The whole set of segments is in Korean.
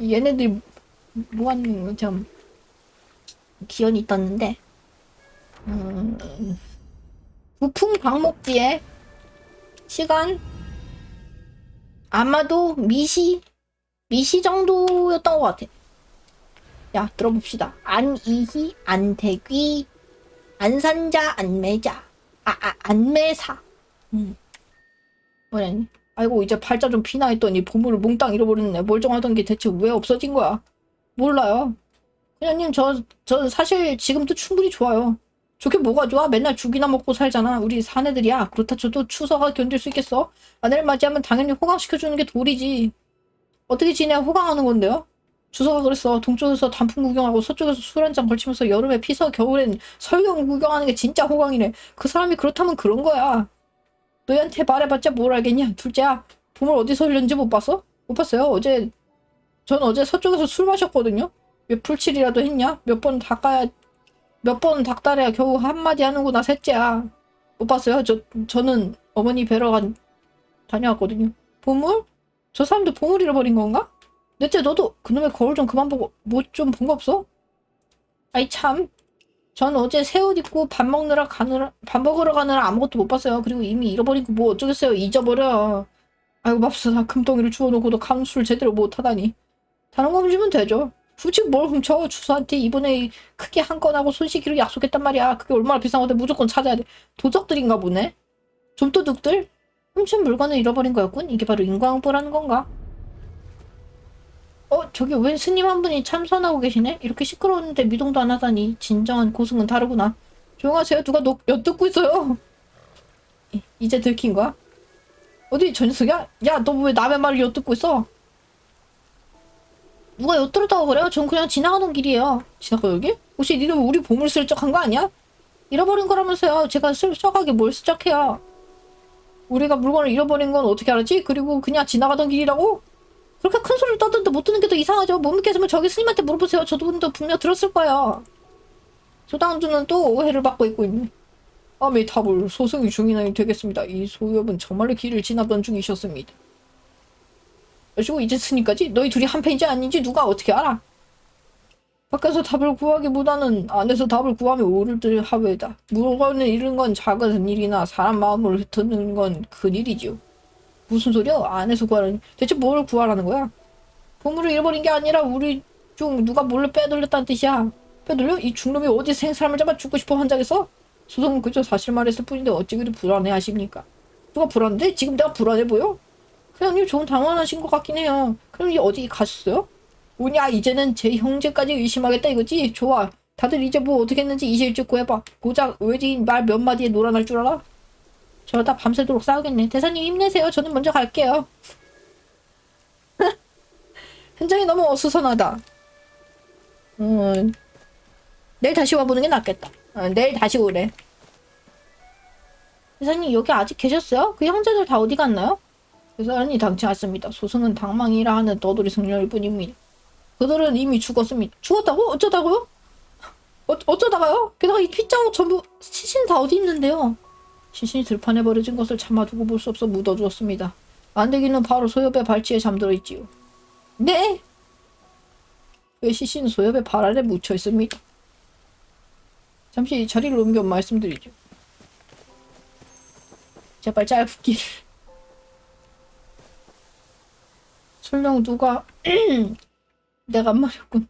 얘네들이 뭐하는 좀 기연이 떴는데 부풍 광목지에 시간 아마도 미시 정도였던 것 같아. 야, 들어봅시다. 안이희, 안대귀, 안산자, 안매자, 안매사. 뭐냐니? 아이고, 이제 팔자 좀 피나 했더니 보물을 몽땅 잃어버렸네. 멀쩡하던 게 대체 왜 없어진 거야? 몰라요. 그냥님, 저 사실 지금도 충분히 좋아요. 좋게 뭐가 좋아? 맨날 죽이나 먹고 살잖아. 우리 사내들이야. 그렇다 쳐도 추서가 견딜 수 있겠어? 아내를 맞이하면 당연히 호강시켜주는 게 도리지. 어떻게 지내야 호강하는 건데요? 주서가 그랬어. 동쪽에서 단풍 구경하고 서쪽에서 술 한잔 걸치면서 여름에 피서 겨울엔 설경 구경하는 게 진짜 호강이네. 그 사람이 그렇다면 그런 거야. 너희한테 말해봤자 뭘 알겠냐? 둘째야, 보물 어디서 흘렸는지 못 봤어? 못 봤어요. 전 어제 서쪽에서 술 마셨거든요. 몇 풀칠이라도 했냐? 몇 번 닦달해야 겨우 한마디 하는구나. 셋째야. 못 봤어요. 저는 어머니 뵈러 다녀왔거든요. 보물? 저 사람들 보물 잃어버린 건가? 넷째, 너도 그놈의 거울 좀 그만 보고 뭐 좀 본 거 없어? 아이 참. 전 어제 새 옷 입고 밥 먹으러 가느라 아무것도 못 봤어요. 그리고 이미 잃어버리고 뭐 어쩌겠어요. 잊어버려. 아이고 맙소사. 금덩이를 주워놓고도 감수를 제대로 못하다니. 다른 거 훔치면 되죠. 훔치면 뭘 훔쳐. 주소한테 이번에 크게 한 건 하고 손쉽기로 약속했단 말이야. 그게 얼마나 비싼 건데 무조건 찾아야 돼. 도적들인가 보네. 좀도둑들? 훔친 물건을 잃어버린 거였군. 이게 바로 인과응보라는 건가? 저기 웬 스님 한 분이 참선하고 계시네? 이렇게 시끄러웠는데 미동도 안 하다니. 진정한 고승은 다르구나. 조용하세요. 누가 엿듣고 있어요. 이제 들킨 거야? 어디 저 녀석이야? 야, 너 왜 남의 말을 엿듣고 있어? 누가 엿들었다고 그래요? 전 그냥 지나가던 길이에요. 지나가던 길? 혹시 니는 우리 보물 슬쩍한 거 아니야? 잃어버린 거라면서요. 제가 슬쩍하게 뭘 슬쩍해요. 우리가 물건을 잃어버린 건 어떻게 알았지? 그리고 그냥 지나가던 길이라고? 그렇게 큰 소리를 떠드는데 못 듣는 게 더 이상하죠. 못 믿겠으면 저기 스님한테 물어보세요. 저도 분명 들었을 거예요. 소당주는 또 오해를 받고 있고 있네. 아미타불 소승이 중인이 되겠습니다. 이 소엽은 정말로 길을 지나던 중이셨습니다. 그리고 이제 스님까지? 너희 둘이 한패인지 아닌지 누가 어떻게 알아? 밖에서 답을 구하기보다는 안에서 답을 구하면 옳을 듯 하외다. 물건을 잃은 건 작은 일이나 사람 마음을 흩트는 건 큰일이지요. 무슨 소리야? 안에서 구하라니. 대체 뭘 구하라는 거야? 보물을 잃어버린 게 아니라 우리 중 누가 몰래 빼돌렸다는 뜻이야. 빼돌려? 이 중놈이 어디 생사람을 잡아 죽고 싶어 환장했어? 소송은 그저 사실 말했을 뿐인데 어찌 그리 불안해 하십니까? 누가 불안해? 지금 내가 불안해 보여? 그냥님 좀 당황하신 것 같긴 해요. 그럼 이 어디 가셨어요? 뭐냐 이제는 제 형제까지 의심하겠다 이거지? 좋아. 다들 이제 뭐 어떻게 했는지 이실직 구해봐. 고작 외지인 말 몇 마디에 놀아날 줄 알아? 저러다 밤새도록 싸우겠네. 대사님 힘내세요. 저는 먼저 갈게요. 현장이 너무 어수선하다. 내일 다시 와보는 게 낫겠다. 내일 다시 오래. 대사님 여기 아직 계셨어요? 그 형제들 다 어디 갔나요? 대사님 당치 않습니다. 소승은 당망이라 하는 너돌이 승려일 뿐입니다. 그들은 이미 죽었습니다. 죽었다고? 어쩌다고요? 어쩌다가요? 게다가 이 핏자국 전부 시신 다 어디 있는데요? 시신이 들판에 버려진 것을 참아두고 볼 수 없어 묻어주었습니다. 안대기는 바로 소엽의 발치에 잠들어 있지요. 네? 그 시신은 소엽의 발 아래 묻혀 있습니다. 잠시 자리를 옮겨 말씀드리죠. 제발 짧기를. 설령 누가 내가 안 말했군.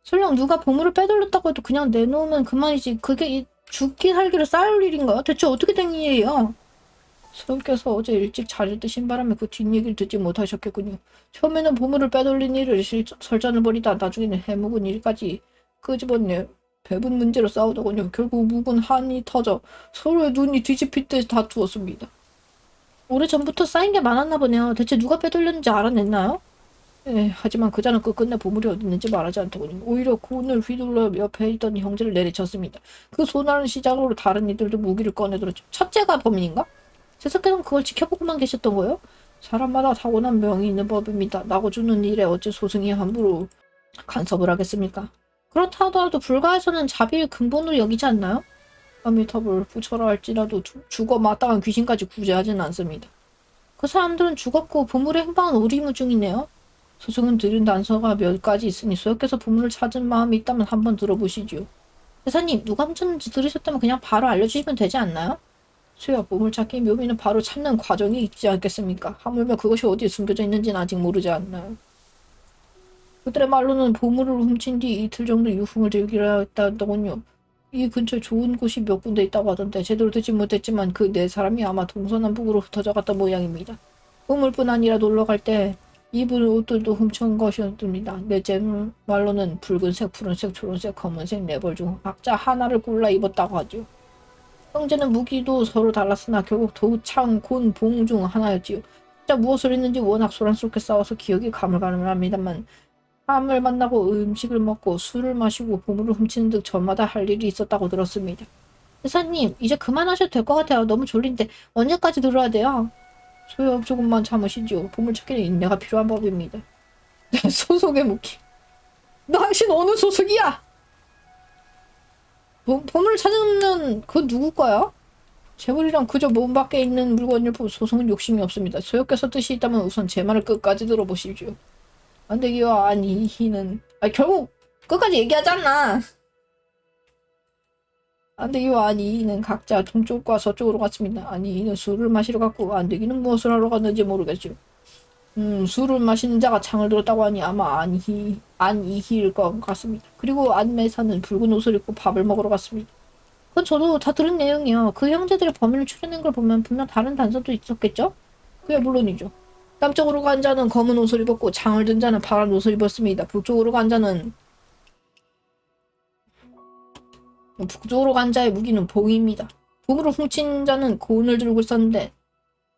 설령 누가 보물을 빼돌렸다고 해도 그냥 내놓으면 그만이지. 그게 죽기 살기를 싸울 일인가요? 대체 어떻게 된 일이에요? 소님께서 어제 일찍 자리를 뜨신 바람에 그 뒷얘기를 듣지 못하셨겠군요. 처음에는 보물을 빼돌린 일을 설전을 벌이다 나중에는 해묵은 일까지 끄집어내 배분 문제로 싸우더군요. 결국 묵은 한이 터져 서로의 눈이 뒤집힐 듯 다투었습니다. 오래전부터 쌓인 게 많았나 보네요. 대체 누가 빼돌렸는지 알아냈나요? 하지만 그자는 끝끝내 보물이 어디 있는지 말하지 않더군요. 오히려 곤을 휘둘러 옆에 있던 형제를 내리쳤습니다. 그 소나는 시작으로 다른 이들도 무기를 꺼내들었죠. 첫째가 범인인가? 세상에선 그걸 지켜보고만 계셨던 거예요? 사람마다 타고난 명이 있는 법입니다. 나고 주는 일에 어째 소승이 함부로 간섭을 하겠습니까? 그렇다 하더라도 불가에서는 자비를 근본으로 여기지 않나요? 아미타불 부처라 할지라도 죽어 마땅한 귀신까지 구제하지는 않습니다. 그 사람들은 죽었고 보물의 행방은 오리무중이네요. 소송은 들은 단서가 몇 가지 있으니 소유께서 보물을 찾은 마음이 있다면 한번 들어보시지요. 대사님, 누가 훔쳤는지 들으셨다면 그냥 바로 알려주시면 되지 않나요? 소유야, 보물찾기 묘미는 바로 찾는 과정이 있지 않겠습니까? 하물며 그것이 어디에 숨겨져 있는지는 아직 모르지 않나요? 그들의 말로는 보물을 훔친 뒤 이틀 정도 유흥을 즐기려 했다더군요. 이 근처에 좋은 곳이 몇 군데 있다고 하던데 제대로 듣지 못했지만 그 네 사람이 아마 동서남북으로 흩어져 갔던 모양입니다. 보물뿐 아니라 놀러 갈 때 입은 옷들도 훔쳐온 것이었습니다. 넷째 말로는 붉은색, 푸른색, 초록색, 검은색 네 벌 중 각자 하나를 골라 입었다고 하죠. 형제는 무기도 서로 달랐으나 결국 도, 창, 곤, 봉 중 하나였지요. 진짜 무엇을 했는지 워낙 소란스럽게 싸워서 기억이 가물가물합니다만 사람을 만나고 음식을 먹고 술을 마시고 보물을 훔치는 등 저마다 할 일이 있었다고 들었습니다. 대사님, 이제 그만하셔도 될 것 같아요. 너무 졸린데 언제까지 들어야 돼요? 소요, 조금만 참으시죠. 보물찾기는 인내가 필요한 법입니다. 소속에 묶기. 당신 어느 소속이야? 보물을 찾으면 그건 누구 거야? 재물이랑 그저 몸 밖에 있는 물건을 보고 소송은 욕심이 없습니다. 소유께서 뜻이 있다면 우선 제 말을 끝까지 들어보시죠. 안되기와 안이희는 결국 끝까지 얘기하잖아. 안되기와 안이희는 각자 동쪽과 서쪽으로 갔습니다. 안이희는 술을 마시러 갔고 안되기는 무엇을 하러 갔는지 모르겠죠. 술을 마시는 자가 창을 들었다고 하니 아마 안이희일 것 같습니다. 그리고 안매사는 붉은 옷을 입고 밥을 먹으러 갔습니다. 그건 저도 다 들은 내용이요. 그 형제들이 범인을 추려낸 걸 보면 분명 다른 단서도 있었겠죠? 그야 물론이죠. 남쪽으로 간 자는 검은 옷을 입었고 창을 든 자는 파란 옷을 입었습니다. 북쪽으로 간 자의 무기는 봉입니다. 봉으로 훔친 자는 고운을 들고 있었는데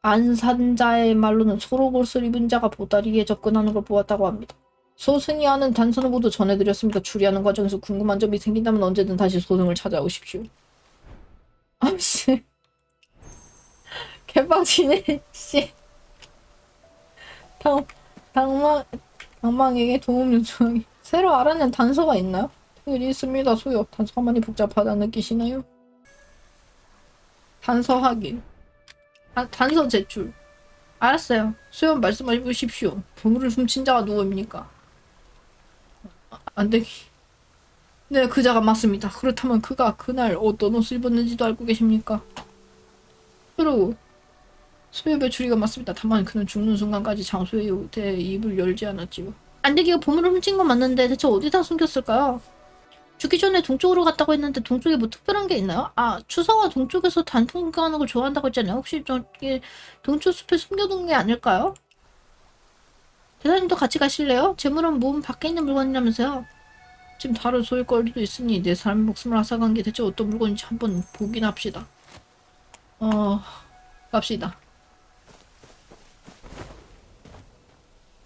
안산자의 말로는 초록옷을 입은 자가 보따리에 접근하는 걸 보았다고 합니다. 소승이 아는 단서는 모두 전해드렸습니다. 추리하는 과정에서 궁금한 점이 생긴다면 언제든 다시 소승을 찾아오십시오. 아씨 개빡치네 씨. 당망에게 도움 요청하기. 새로 알아낸 단서가 있나요? 일이 있습니다. 소요. 단서가 많이 복잡하다 느끼시나요? 단서 확인. 단서 제출. 알았어요. 수연 말씀해 보십시오. 보물을 훔친 자가 누구입니까? 안되기. 네, 그 자가 맞습니다. 그렇다면 그가 그날 어떤 옷을 입었는지도 알고 계십니까? 그리고 소유 배출이가 맞습니다. 다만 그는 죽는 순간까지 장소에 대해 입을 열지 않았지요. 안되기가 보물을 훔친 건 맞는데 대체 어디다 숨겼을까요? 죽기 전에 동쪽으로 갔다고 했는데 동쪽에 뭐 특별한 게 있나요? 추서가 동쪽에서 단풍 가는 걸 좋아한다고 했잖아요. 혹시 저기 동쪽 숲에 숨겨둔 게 아닐까요? 대사님도 같이 가실래요? 재물은 몸 밖에 있는 물건이라면서요. 지금 다른 소일거리도 있으니 내 사람의 목숨을 앗아간 게 대체 어떤 물건인지 한번 보긴 합시다. 갑시다.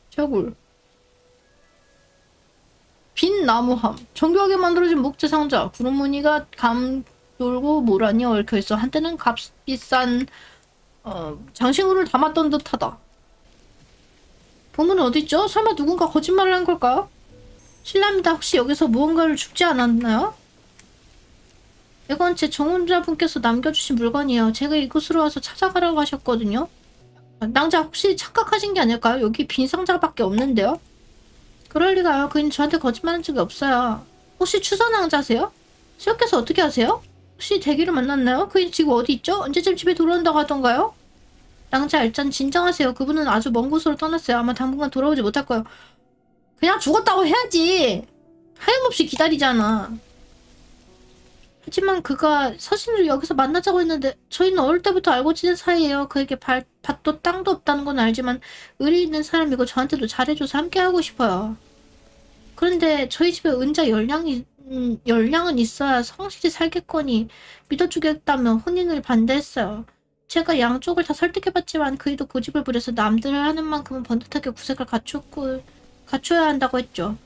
채굴. 빈 나무함. 정교하게 만들어진 목재 상자. 구름 무늬가 감돌고 모란이 얽혀있어. 한때는 값비싼 장식물을 담았던 듯하다. 보물은 어딨죠? 설마 누군가 거짓말을 한 걸까요? 실례합니다. 혹시 여기서 무언가를 줍지 않았나요? 이건 제 정혼자분께서 남겨주신 물건이에요. 제가 이곳으로 와서 찾아가라고 하셨거든요. 낭자 혹시 착각하신 게 아닐까요? 여기 빈 상자밖에 없는데요? 그럴 리가요. 그인 저한테 거짓말한 적이 없어요. 혹시 추선왕자세요? 수혁께서 어떻게 아세요? 혹시 대기를 만났나요? 그인 지금 어디 있죠? 언제쯤 집에 돌아온다고 하던가요? 낭자 일단 진정하세요. 그분은 아주 먼 곳으로 떠났어요. 아마 당분간 돌아오지 못할 거예요. 그냥 죽었다고 해야지. 하염없이 기다리잖아. 하지만 그가 서신으로 여기서 만나자고 했는데 저희는 어릴 때부터 알고 지낸 사이예요. 그에게 밭도 땅도 없다는 건 알지만 의리 있는 사람이고 저한테도 잘해줘서 함께하고 싶어요. 그런데 저희 집에 은자 열량은 있어야 성실히 살겠거니 믿어주겠다며 혼인을 반대했어요. 제가 양쪽을 다 설득해봤지만 그이도 고집을 부려서 남들 하는 만큼은 번듯하게 구색을 갖춰야 한다고 했죠.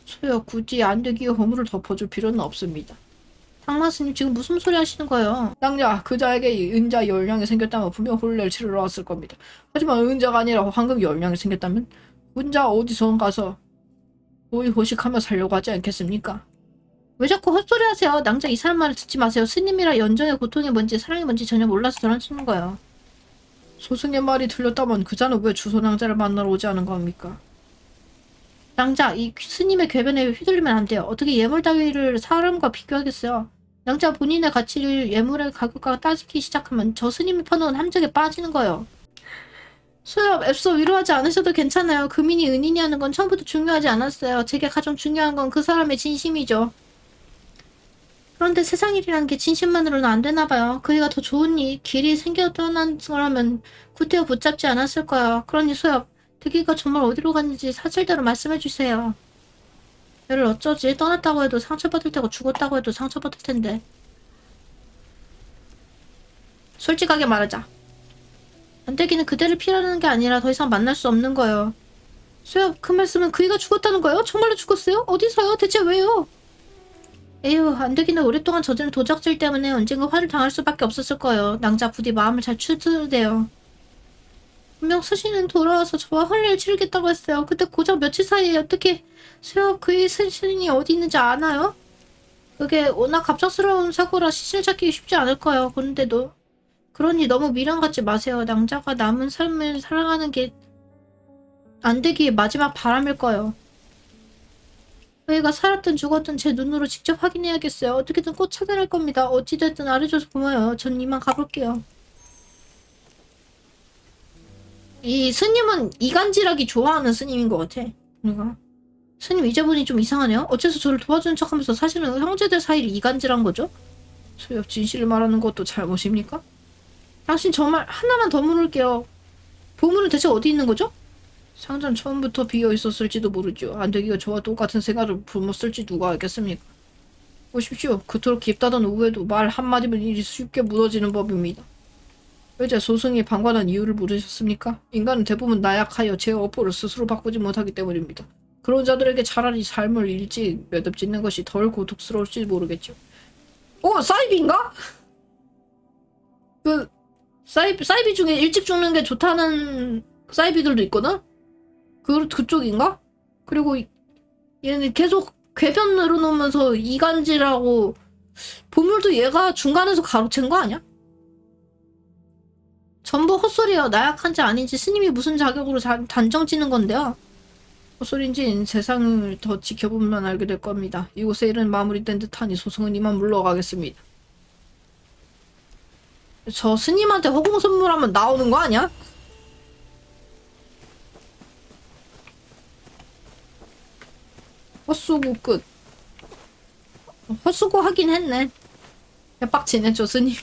소요, 굳이 안되기에 허물을 덮어줄 필요는 없습니다. 당마스님 지금 무슨 소리 하시는 거예요? 낭자, 그자에게 은자 열량이 생겼다면 분명 혼례를 치르러 왔을 겁니다. 하지만 은자가 아니라 황금 열량이 생겼다면 은자 어디서 가서 호의호식하며 살려고 하지 않겠습니까? 왜 자꾸 헛소리 하세요? 낭자 이 사람 말을 듣지 마세요. 스님이라 연정의 고통이 뭔지 사랑이 뭔지 전혀 몰라서 저런 치는 거예요. 소승의 말이 틀렸다면 그자는 왜 주소낭자를 만나러 오지 않은 겁니까? 낭자, 이 스님의 궤변에 휘둘리면 안 돼요. 어떻게 예물 따위를 사람과 비교하겠어요? 낭자 본인의 가치를 예물의 가격과 따지기 시작하면 저 스님이 퍼놓은 함정에 빠지는 거예요. 소엽, 앱소 위로하지 않으셔도 괜찮아요. 금인이 은인이 하는 건 처음부터 중요하지 않았어요. 제게 가장 중요한 건 그 사람의 진심이죠. 그런데 세상 일이란 게 진심만으로는 안 되나 봐요. 그이가 더 좋은 길이 생겨 떠난 거라면 구태여 붙잡지 않았을 거야. 그러니 소엽, 득이가 정말 어디로 갔는지 사실대로 말씀해 주세요. 얘를 어쩌지? 떠났다고 해도 상처받을 테고 죽었다고 해도 상처받을 텐데. 솔직하게 말하자. 안되기는 그대를 피하는 게 아니라 더 이상 만날 수 없는 거예요. 소엽, 그 말씀은 그이가 죽었다는 거예요? 정말로 죽었어요? 어디서요? 대체 왜요? 에휴, 안되기는 오랫동안 저지른 도적질 때문에 언젠가 화를 당할 수밖에 없었을 거예요. 낭자 부디 마음을 잘 추스르대요. 분명 스신은 돌아와서 저와 혼례를 치르겠다고 했어요. 근데 고작 며칠 사이에 어떻게 소엽 그의 스신이 어디 있는지 아나요? 그게 워낙 갑작스러운 사고라 시신을 찾기 쉽지 않을 거예요. 그러니 너무 미련 갖지 마세요. 낭자가 남은 삶을 살아가는 게 안 되기에 마지막 바람일 거예요. 저희가 살았든 죽었든 제 눈으로 직접 확인해야겠어요. 어떻게든 꼭 찾아낼 겁니다. 어찌됐든 알려줘서 고마워요. 전 이만 가볼게요. 이 스님은 이간질하기 좋아하는 스님인 것 같아. 그러니까 스님 이제 보니 좀 이상하네요. 어째서 저를 도와주는 척하면서 사실은 형제들 사이를 이간질한 거죠? 소엽 진실을 말하는 것도 잘못입니까? 당신 정말 하나만 더 물을게요. 보물은 대체 어디 있는 거죠? 상자는 처음부터 비어 있었을지도 모르죠. 안되기가 저와 똑같은 생각을 품었을지 누가 알겠습니까? 보십시오. 그토록 깊다던 오해도 말 한마디면 일이 쉽게 무너지는 법입니다. 이제 소승이 방관한 이유를 물으셨습니까? 인간은 대부분 나약하여 제 어포를 스스로 바꾸지 못하기 때문입니다. 그런 자들에게 차라리 삶을 일찍 매듭짓는 것이 덜 고통스러울지 모르겠죠. 사이비인가? 사이비 중에 일찍 죽는 게 좋다는 사이비들도 있거든? 그쪽인가? 그리고 얘는 계속 궤변 늘어놓으면서 이간질하고 보물도 얘가 중간에서 가로챈 거 아니야? 전부 헛소리야. 나약한지 아닌지 스님이 무슨 자격으로 단정 짓는 건데요. 헛소리인지 세상을 더 지켜보면 알게 될 겁니다. 이곳의 일은 마무리된 듯하니 소승은 이만 물러가겠습니다. 저 스님한테 허공 선물하면 나오는 거 아니야? 헛수고 끝. 헛수고 하긴 했네. 개빡치네 저 스님.